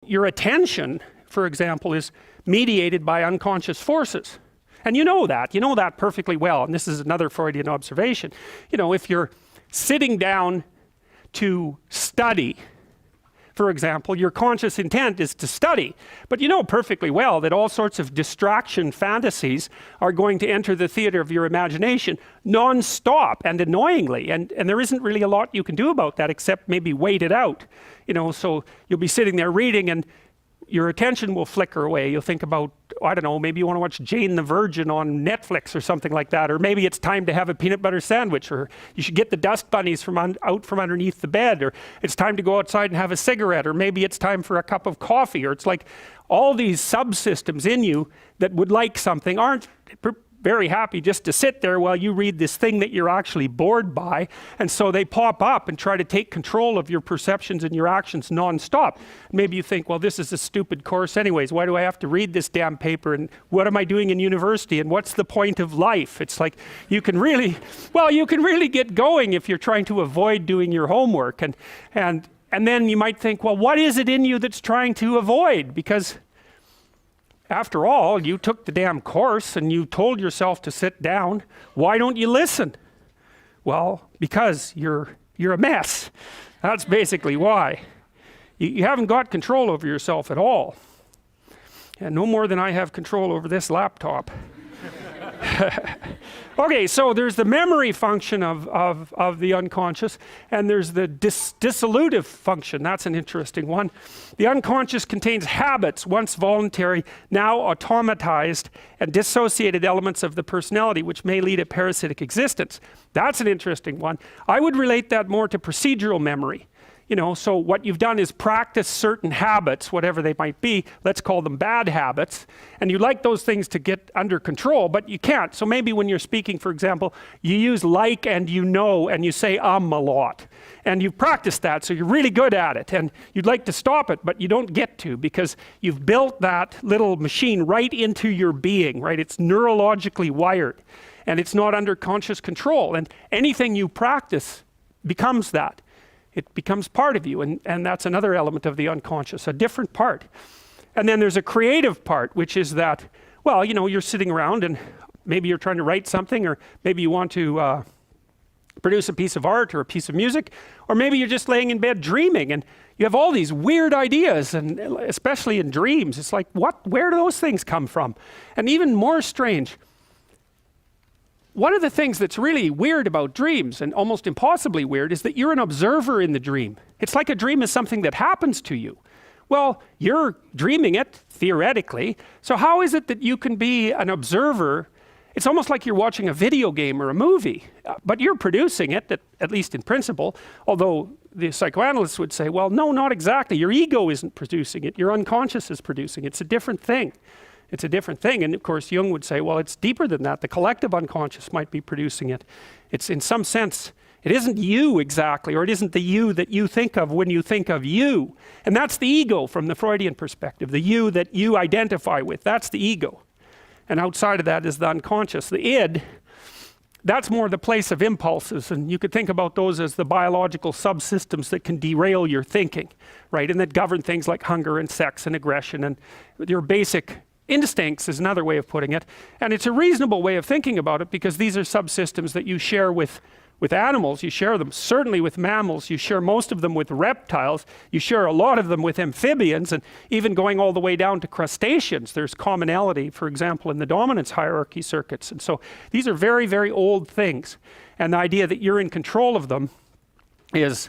your attention, for example, is mediated by unconscious forces. And you know that perfectly well. And this is another Freudian observation. You know, if you're sitting down to study, for example, your conscious intent is to study. But you know perfectly well that all sorts of distraction fantasies are going to enter the theater of your imagination non-stop and annoyingly. And there isn't really a lot you can do about that except maybe wait it out. You know, so you'll be sitting there reading and your attention will flicker away. You'll think about, I don't know, maybe you want to watch Jane the Virgin on Netflix or something like that. Or maybe it's time to have a peanut butter sandwich, or you should get the dust bunnies out from underneath the bed, or it's time to go outside and have a cigarette, or maybe it's time for a cup of coffee. Or it's like all these subsystems in you that would like something aren't very happy just to sit there while you read this thing that you're actually bored by. And so they pop up and try to take control of your perceptions and your actions non-stop. Maybe you think, well, this is a stupid course anyways. Why do I have to read this damn paper? And what am I doing in university? And what's the point of life? It's like you can really get going if you're trying to avoid doing your homework. And then you might think, well, what is it in you that's trying to avoid? Because after all, you took the damn course and you told yourself to sit down. Why don't you listen? Well, because you're a mess. That's basically why. You haven't got control over yourself at all. And no more than I have control over this laptop. Okay, so there's the memory function of the unconscious, and there's the dissolutive function. That's an interesting one. The unconscious contains habits, once voluntary, now automatized, and dissociated elements of the personality, which may lead a parasitic existence. That's an interesting one. I would relate that more to procedural memory. You know, so what you've done is practice certain habits, whatever they might be. Let's call them bad habits. And you like those things to get under control, but you can't. So maybe when you're speaking, for example, you use like and you know, and you say a lot. And you've practiced that, so you're really good at it. And you'd like to stop it, but you don't get to, because you've built that little machine right into your being, right? It's neurologically wired, and it's not under conscious control. And anything you practice becomes that. It becomes part of you, and that's another element of the unconscious, a different part. And then there's a creative part, which is that, well, you know, you're sitting around and maybe you're trying to write something, or maybe you want to produce a piece of art or a piece of music, or maybe you're just laying in bed dreaming and you have all these weird ideas, and especially in dreams, it's like, where do those things come from? And even more strange, one of the things that's really weird about dreams, and almost impossibly weird, is that you're an observer in the dream. It's like a dream is something that happens to you. Well, you're dreaming it, theoretically, so how is it that you can be an observer? It's almost like you're watching a video game or a movie, but you're producing it, at least in principle, although the psychoanalysts would say, well, no, not exactly. Your ego isn't producing it, your unconscious is producing it. It's a different thing. It's a different thing. And of course, Jung would say, well, it's deeper than that. The collective unconscious might be producing it. It's in some sense, it isn't you exactly, or it isn't the you that you think of when you think of you. And that's the ego from the Freudian perspective, the you that you identify with. That's the ego. And outside of that is the unconscious. The id, that's more the place of impulses. And you could think about those as the biological subsystems that can derail your thinking, right? And that govern things like hunger and sex and aggression and your basic instincts is another way of putting it. And it's a reasonable way of thinking about it, because these are subsystems that you share with animals. You share them certainly with mammals. You share most of them with reptiles. You share a lot of them with amphibians, and even going all the way down to crustaceans. There's commonality, for example, in the dominance hierarchy circuits. And so these are very, very old things. And the idea that you're in control of them is,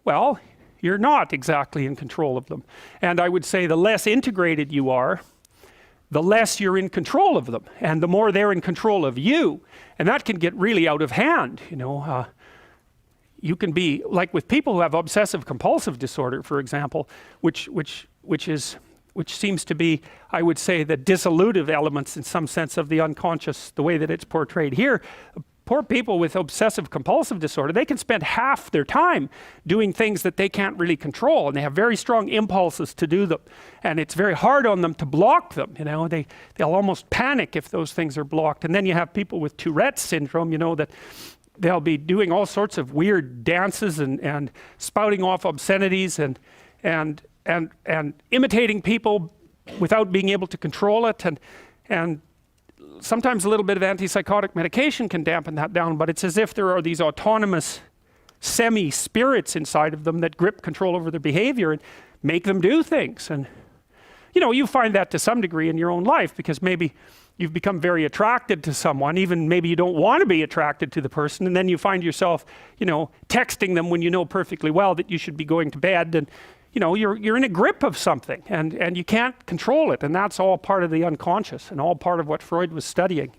well, you're not exactly in control of them. And I would say the less integrated you are, the less you're in control of them, and the more they're in control of you. And that can get really out of hand, you know. You can be, like with people who have obsessive compulsive disorder, for example, which seems to be, I would say, the dissolutive elements in some sense of the unconscious, the way that it's portrayed here. Poor people with obsessive compulsive disorder, they can spend half their time doing things that they can't really control, and they have very strong impulses to do them, and it's very hard on them to block them. You know, they'll almost panic if those things are blocked. And then you have people with Tourette syndrome, you know, that they'll be doing all sorts of weird dances and spouting off obscenities, and and imitating people without being able to control it, and sometimes a little bit of antipsychotic medication can dampen that down, but it's as if there are these autonomous semi-spirits inside of them that grip control over their behavior and make them do things. And you find that to some degree in your own life, because maybe you've become very attracted to someone, even maybe you don't want to be attracted to the person, and then you find yourself, texting them when you know perfectly well that you should be going to bed, and you're in a grip of something, and you can't control it, and that's all part of the unconscious and all part of what Freud was studying.